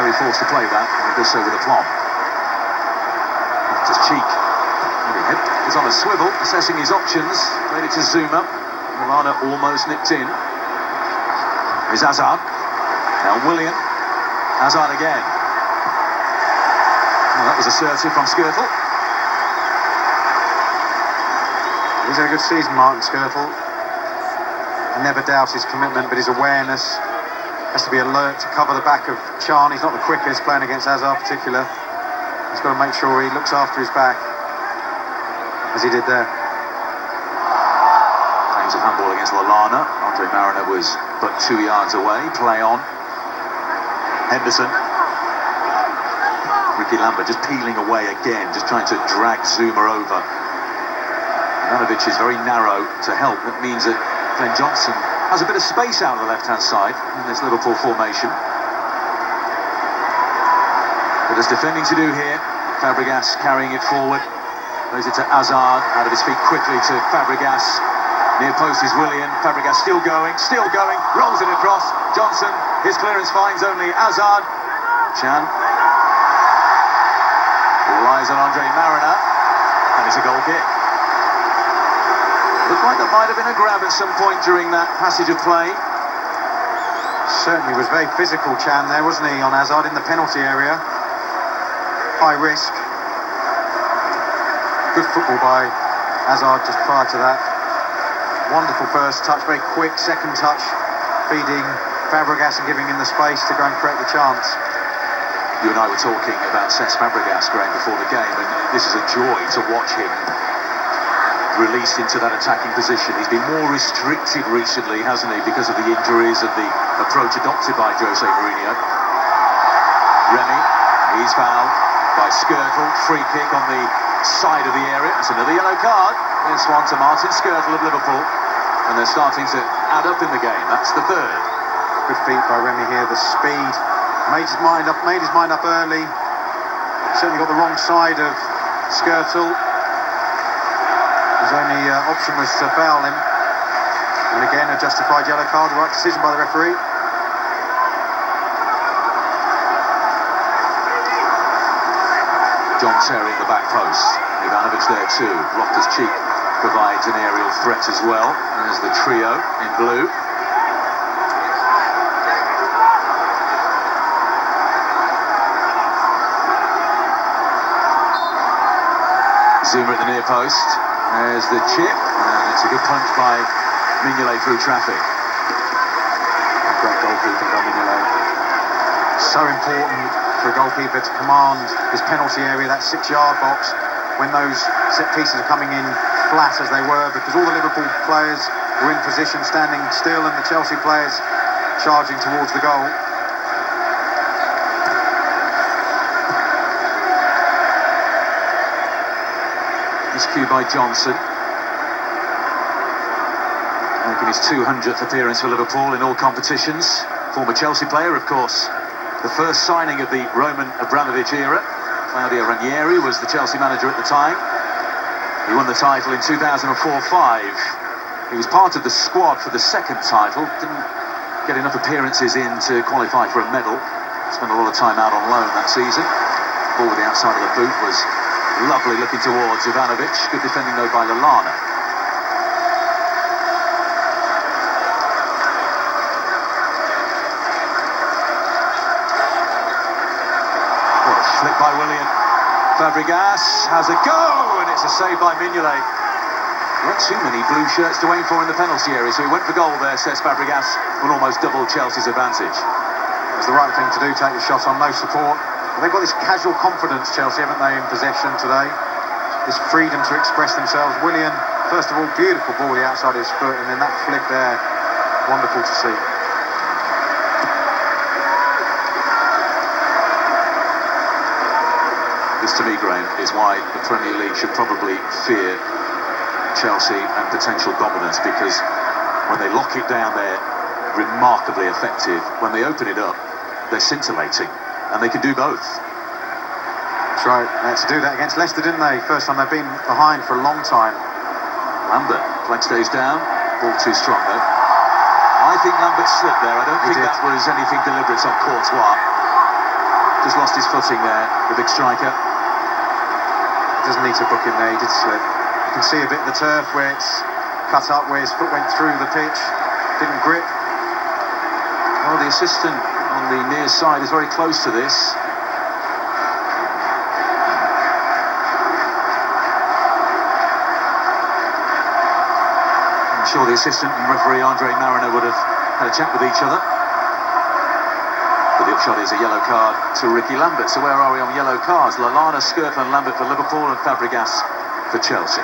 very forced to play that, and he does so with aplomb. Left his cheek. The head is on a swivel, assessing his options. Played it to Zuma. Lallana almost nipped in. Here's Hazard. Now Willian. Hazard again. Well, that was assertive from Skirtle. He's had a good season, Martin Skirtle. I never doubt his commitment, but his awareness has to be alert to cover the back of Can. He's not the quickest playing against Hazard in particular. He's got to make sure he looks after his back, as he did there. Claims of handball against Lallana. Andre Mariner was but 2 yards away. Play on. Henderson. Ricky Lambert just peeling away again, just trying to drag Zuma over. Ivanovic is very narrow to help. That means that Glenn Johnson has a bit of space out on the left-hand side in this Liverpool formation. But there's defending to do here. Fabregas carrying it forward. Plays it to Hazard. Out of his feet quickly to Fabregas. Near post is Willian. Fabregas still going. Rolls it across. Johnson. His clearance finds only Hazard. Can. Relies on Andre Mariner. And it's a goal kick. Looked like there might have been a grab at some point during that passage of play. Certainly was very physical, Can, there, wasn't he, on Hazard in the penalty area. High risk. Good football by Hazard just prior to that. Wonderful first touch, very quick second touch, feeding Fabregas and giving him the space to go and create the chance. You and I were talking about Cesc Fabregas going before the game, and this is a joy to watch him released into that attacking position. He's been more restricted recently, hasn't he, because of the injuries and the approach adopted by Jose Mourinho. Remy, he's fouled by Skirtle. Free kick on the side of the area. It's another yellow card. This one to Martin Skirtle of Liverpool. And they're starting to add up in the game. That's the third. Good feet by Remy here. The speed. Made his mind up early. Certainly got the wrong side of Skirtle. His only option was to foul him. And again, a justified yellow card. Right decision by the referee. John Terry in the back post. Ivanovic there too. Loftus-Cheek provides an aerial threat as well. There's the trio in blue. Zuma at the near post. There's the chip, and it's a good punch by Mignolet through traffic. Great goalkeeping by Mignolet. So important for a goalkeeper to command his penalty area, that 6-yard box, when those set pieces are coming in flat as they were, because all the Liverpool players were in position, standing still, and the Chelsea players charging towards the goal. Cue by Johnson, making his 200th appearance for Liverpool in all competitions. Former Chelsea player, of course. The first signing of the Roman Abramovich era. Claudio Ranieri was the Chelsea manager at the time. He won the title in 2004-05. He was part of the squad for the second title. Didn't get enough appearances in to qualify for a medal. Spent a lot of time out on loan that season. Ball with the outside of the boot was lovely looking towards Ivanovic. Good defending though by Lallana. What a flick by Willian. Fabregas has a go, and it's a save by Mignolet. Not too many blue shirts to aim for in the penalty area, so he went for goal there, says Fabregas, and almost doubled Chelsea's advantage. It was the right thing to do, take the shot on, no support. They've got this casual confidence, Chelsea, haven't they, in possession today? This freedom to express themselves. Willian, first of all, beautiful ball the outside of his foot, and then that flick there, wonderful to see. This, to me, Graham, is why the Premier League should probably fear Chelsea and potential dominance, because when they lock it down, they're remarkably effective. When they open it up, they're scintillating. And they can do both. That's right. They had to do that against Leicester, didn't they? First time they've been behind for a long time. Lambert, flag stays down. Ball too strong, though. I think Lambert slipped there. I don't think that was anything deliberate on Courtois. Just lost his footing there, the big striker. Doesn't need to book in there, he did slip. You can see a bit of the turf where it's cut up, where his foot went through the pitch, didn't grip. Well, the assistant on the near side is very close to this. I'm sure the assistant and referee Andre Mariner would have had a chat with each other. But the upshot is a yellow card to Ricky Lambert. So where are we on yellow cards? Lallana, Skirtland, Lambert for Liverpool and Fabregas for Chelsea.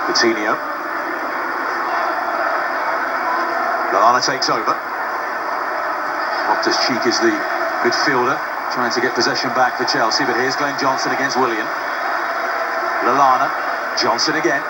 Coutinho. Lallana takes over. Loftus-Cheek is the midfielder, trying to get possession back for Chelsea, but here's Glenn Johnson against Willian. Lallana, Johnson again.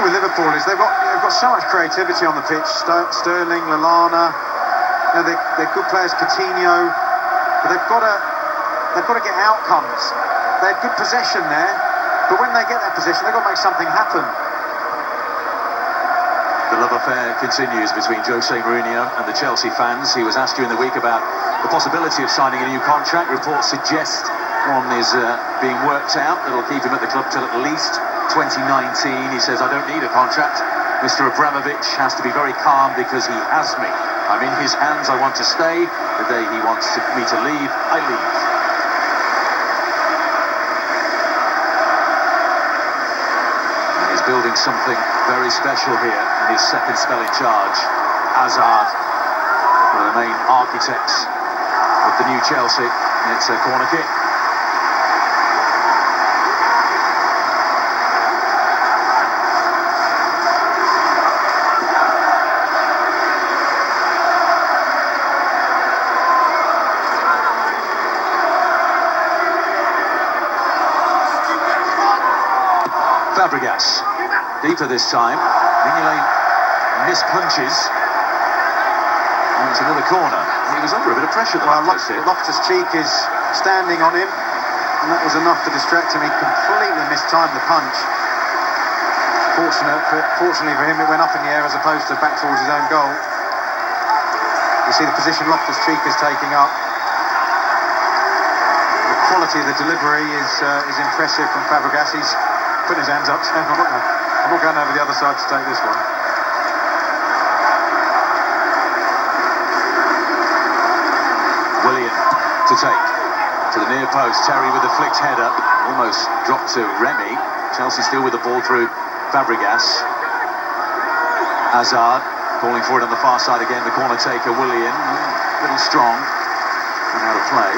With Liverpool is they've got so much creativity on the pitch. Sterling, Lallana, you know, they're good players. Coutinho, but they've got to get outcomes. They have good possession there, but when they get that possession, they've got to make something happen. The love affair continues between Jose Mourinho and the Chelsea fans. He was asked during the week about the possibility of signing a new contract. Reports suggest one is being worked out that'll keep him at the club till at least 2019. He says, I don't need a contract. Mr. Abramovich has to be very calm because he has me. I'm in his hands, I want to stay. The day he wants me to leave, I leave. And he's building something very special here in his second spell in charge. Hazard, one of the main architects of the new Chelsea. It's a corner kick. Fabregas, deeper this time. Mignolet mispunches. And it's another corner. He was under a bit of pressure at the Loftus-Cheek is standing on him, and that was enough to distract him. He completely mistimed the punch. Fortunately for him, it went up in the air as opposed to back towards his own goal. You see the position Loftus-Cheek is taking up. The quality of the delivery is impressive from Fabregas. He's putting his hands up, saying, I'm not going over the other side to take this one. Willian to take to the near post. Terry with a flicked header, almost dropped to Remy. Chelsea still with the ball through Fabregas. Hazard calling for it on the far side again. The corner taker Willian, a little strong and out of play.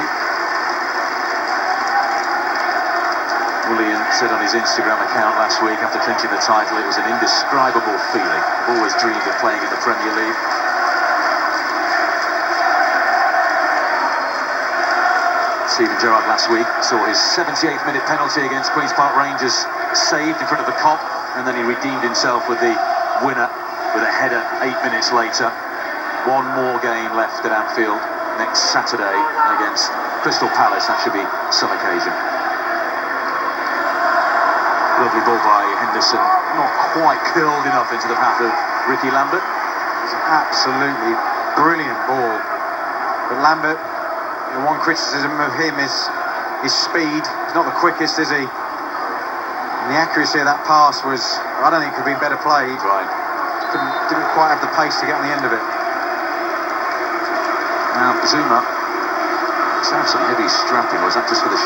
Willian said on his Instagram account last week after clinching the title, it was an indescribable feeling. I've always dreamed of playing in the Premier League. Steven Gerrard last week saw his 78th minute penalty against Queen's Park Rangers saved in front of the Kop, and then he redeemed himself with the winner with a header 8 minutes later. One more game left at Anfield next Saturday against Crystal Palace. That should be some occasion. Lovely ball by Henderson, not quite curled enough into the path of Ricky Lambert. It's an absolutely brilliant ball. But Lambert, the one criticism of him is his speed. He's not the quickest, is he? And the accuracy of that pass was, I don't think, could have been better played. Right. Didn't quite have the pace to get on the end of it. Now, Zuma, let's have some heavy strapping, or was that just for the